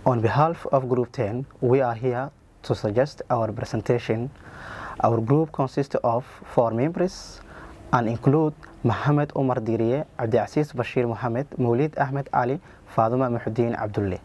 On behalf of Group 10, we are here to suggest our presentation. Our group consists of 4 members and include Mohamed Omar Diriye, Abdiaziz Bashir Mohamed, Moulid Ahmed Ali, Faduma Muhuddin Abdulle.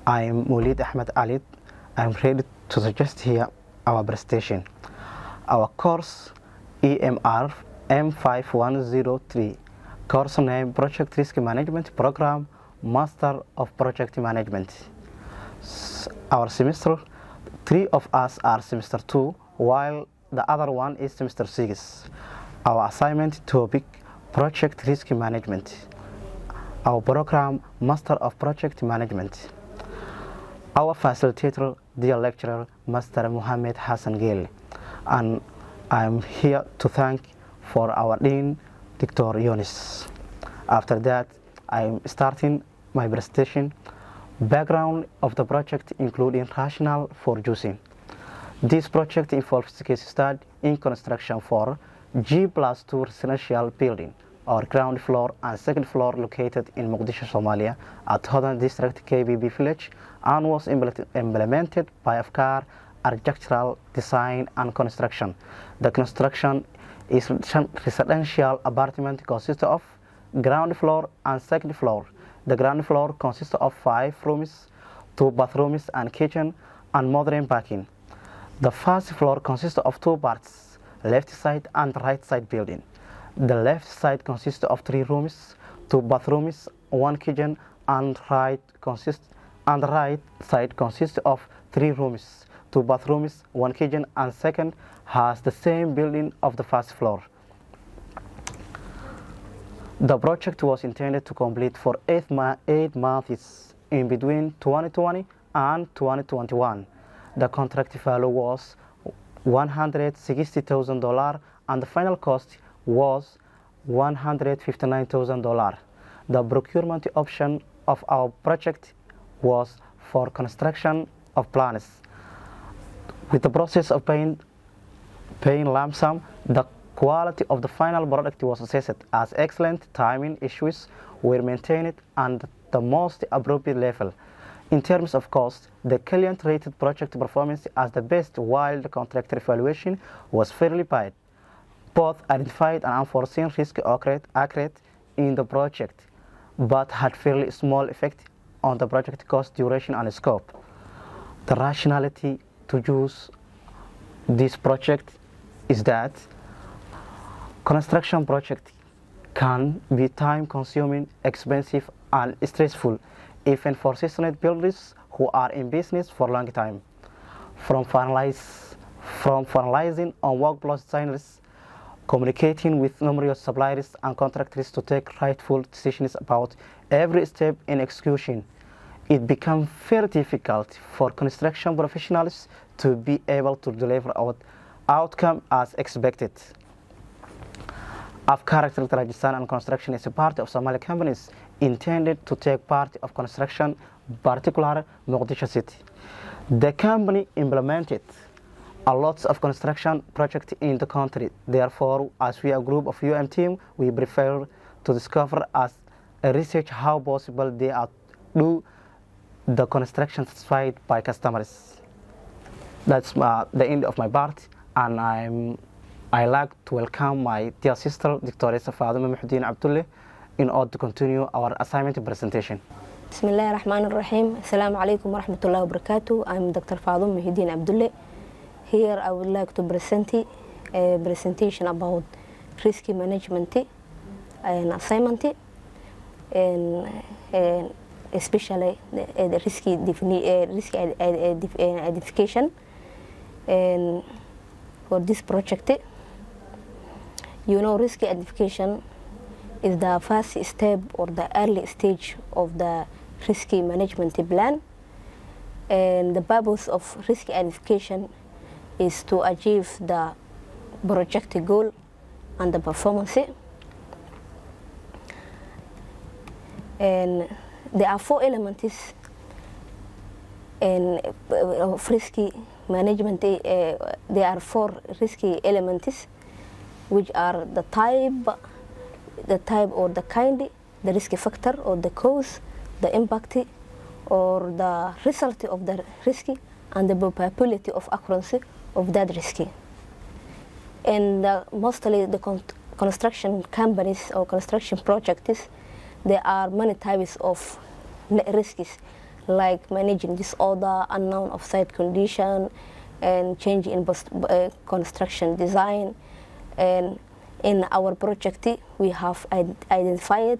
I am Moulid Ahmed Ali. I am ready to suggest here our presentation. Our course EMR M5103, course name Project Risk Management Program, Master of Project Management. Our semester, 3 of us are semester 2, while the other one is semester 6. Our assignment topic, Project Risk Management. Our program, Master of Project Management. Our facilitator, dear lecturer, Master Mohammed Hassan Gil. And I'm here to thank for our Dean, Dr. Yonis. After that, I'm starting my presentation. Background of the project including rationale for choosing. This project involves case study in construction for G+2 residential building or ground floor and second floor located in Mogadishu, Somalia at Hodan District KBB Village and was implemented by Afkar Architectural Design and Construction. The construction is residential apartment consists of ground floor and second floor. The ground floor consists of 5 rooms, 2 bathrooms and kitchen and modern parking. The first floor consists of 2 parts, left side and right side building. The left side consists of 3 rooms, 2 bathrooms, 1 kitchen, and right side consists of 3 rooms, 2 bathrooms, 1 kitchen, and second has the same building of the first floor. The project was intended to complete for 8 months in between 2020 and 2021. The contract value was $160,000 and the final cost was $159,000. The procurement option of our project was for construction of plans. With the process of paying lump sum, the quality of the final product was assessed as excellent. Timing issues were maintained and the most appropriate level. In terms of cost, the client rated project performance as the best while the contractor evaluation was fairly paid. Both identified an unforeseen risk occurred in the project, but had fairly small effect on the project cost, duration, and scope. The rationality to use this project is that construction project can be time-consuming, expensive, and stressful, even for seasoned builders who are in business for a long time. From finalizing on workflow designers, communicating with numerous suppliers and contractors to take rightful decisions about every step in execution, it becomes very difficult for construction professionals to be able to deliver outcome as expected. Afkar Architectural Design and Construction is a part of Somali companies intended to take part of construction, particularly Mogadishu City. The company implemented a lot of construction projects in the country. Therefore, as we are a group of UM team, we prefer to discover as a research how possible they are do the construction satisfied by customers. That's the end of my part, and I like to welcome my dear sister, Dr. Faduma Muhuddin Abdulle, in order to continue our assignment presentation. Bismillah ar-Rahman ar-Rahim. Assalamu alaikum wa rahmatullahi wa barakatuh. I'm Dr. Faduma Muhuddin Abdulle. Here I would like to present a presentation about risk management and assignment, and especially the risk identification. And for this project, you know, risk identification is the first step or the early stage of the risk management plan. And the purpose of risk identification is to achieve the project goal and the performance. And there are 4 elements of risk management. There are 4 risky elements, which are the type or the kind, the risk factor or the cause, the impact or the result of the risk and the probability of occurrence of that risk. And mostly the construction companies or construction projects, there are many types of risks, like managing disorder, unknown off-site condition, and change in construction design. And in our project, we have identified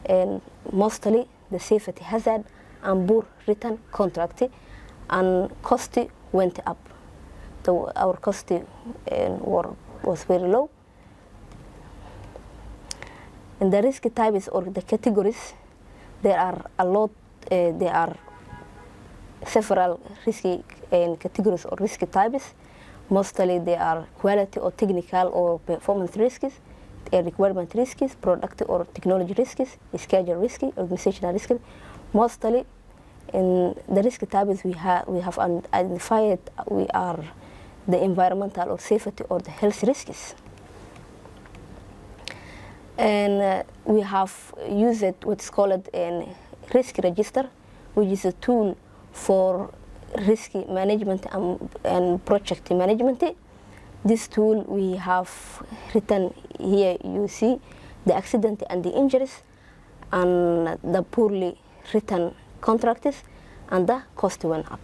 and mostly the safety hazard and poor written contract, and cost went up. So our cost was very low. In the risk types or the categories, there are a lot. There are several risk categories or risk types. Mostly they are quality or technical or performance risks, requirement risks, product or technology risks, schedule risk, organizational risk. Mostly in the risk types we have identified, we are the environmental or safety or the health risks. And we have used what's called a risk register, which is a tool for risk management and project management. This tool we have written here, you see the accident and the injuries and the poorly written contracts, and the cost went up.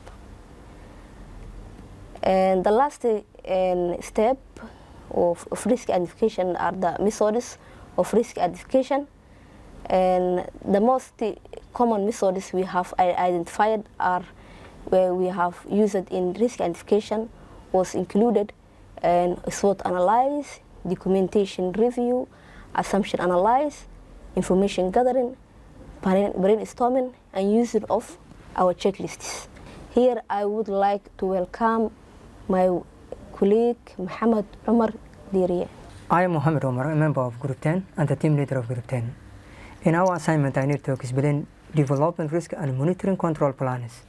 And the last step of risk identification are the methods of risk identification. And the most common methods we have identified are where we have used in risk identification was included and SWOT analysis, documentation review, assumption analysis, information gathering, brainstorming, and use of our checklists. Here I would like to welcome my colleague Mohamed Omar Diriye. I am Mohamed Omar, a member of Group 10 and the team leader of Group 10. In our assignment, I need to explain development risk and monitoring control plans.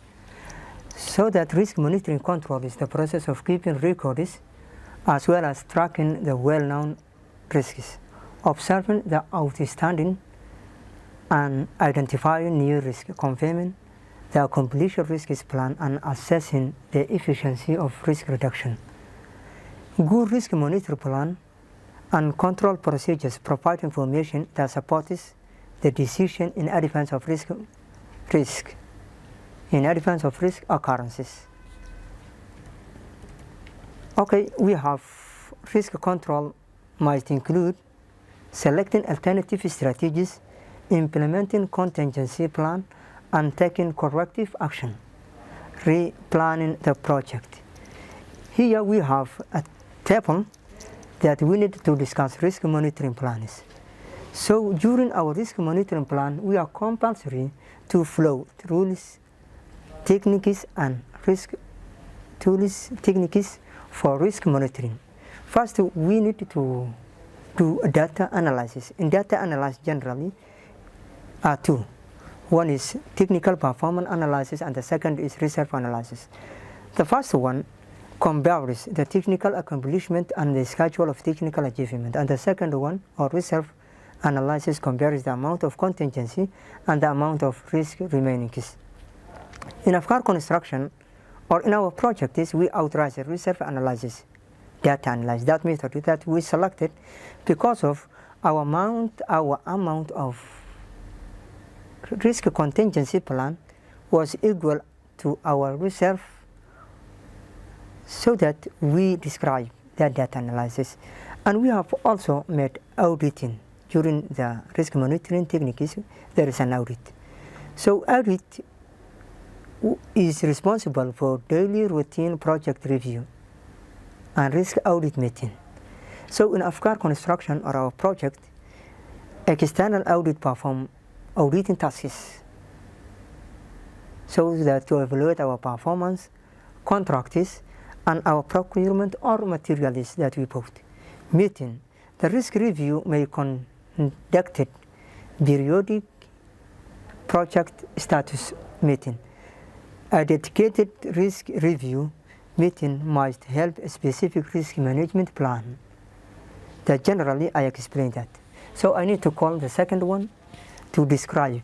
So that risk monitoring control is the process of keeping records as well as tracking the well-known risks, observing the outstanding and identifying new risks, confirming the completion risks plan, and assessing the efficiency of risk reduction. Good risk monitoring plan and control procedures provide information that supports the decision in advance of risk occurrences. Okay, we have risk control might include selecting alternative strategies, implementing contingency plan, and taking corrective action, replanning the project. Here we have a table that we need to discuss risk monitoring plans. So during our risk monitoring plan, we are compulsory to follow rules, techniques, and techniques for risk monitoring. First, we need to do a data analysis. In data analysis, generally, are two. One is technical performance analysis, and the second is reserve analysis. The first one compares the technical accomplishment and the schedule of technical achievement, and the second one, or reserve analysis, compares the amount of contingency and the amount of risk remaining. In Afghan construction, or in our projects, we authorize a reserve analysis, data analysis. That method that we selected because of our amount of risk contingency plan was equal to our reserve, so that we describe that data analysis. And we have also made auditing. During the risk monitoring techniques, there is an audit. So audit is responsible for daily routine project review and risk audit meeting. So in Afghan construction or our project, external audit perform auditing tasks so that to evaluate our performance, contracts, and our procurement or materials that we bought. Meeting. The risk review may conducted periodic project status meeting. A dedicated risk review meeting must help a specific risk management plan. That generally I explained that. So I need to call the second one to describe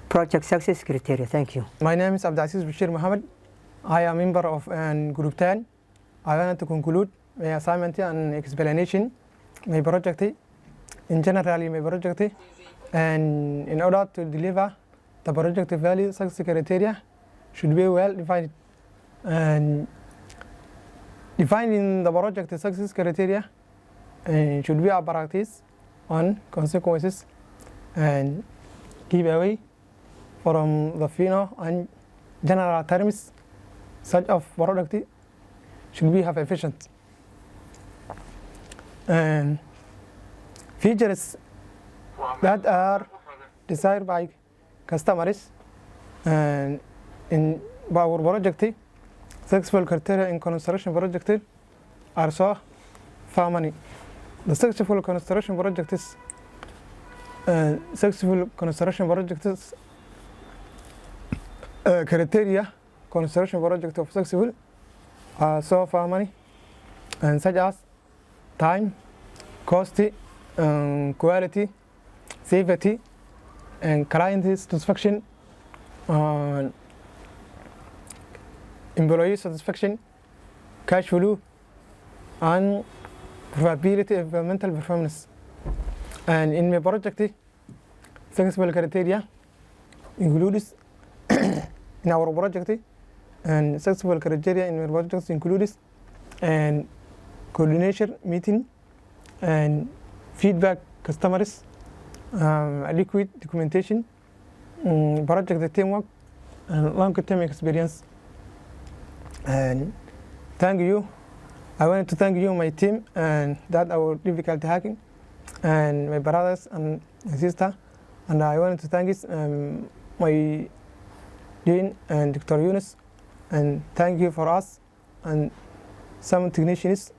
project success criteria. Thank you. My name is Abdulaziz Bashir Mohammed. I am a member of Group 10. I want to conclude my assignment and explanation my project. In general, my project, and in order to deliver the project value success criteria should be well defined. And defining the project success criteria should be a practice on consequences and give away from the final and general terms such of product should be have efficient and features that are desired by customers and in our project successful criteria in construction project are so far many. The successful construction projects criteria construction project of successful are so far many and such as time, cost, quality, safety, and client satisfaction, employee satisfaction, cash flow, and probability of environmental performance. And in my project, successful criteria includes in our project, and successful criteria in our project includes and coordination meeting and feedback customers, liquid documentation, project teamwork, and long-term experience. And thank you. I want to thank you, my team, and that our difficult hacking, and my brothers and my sister. And I want to thank my dean and Dr. Yunus, and thank you for us and some technicians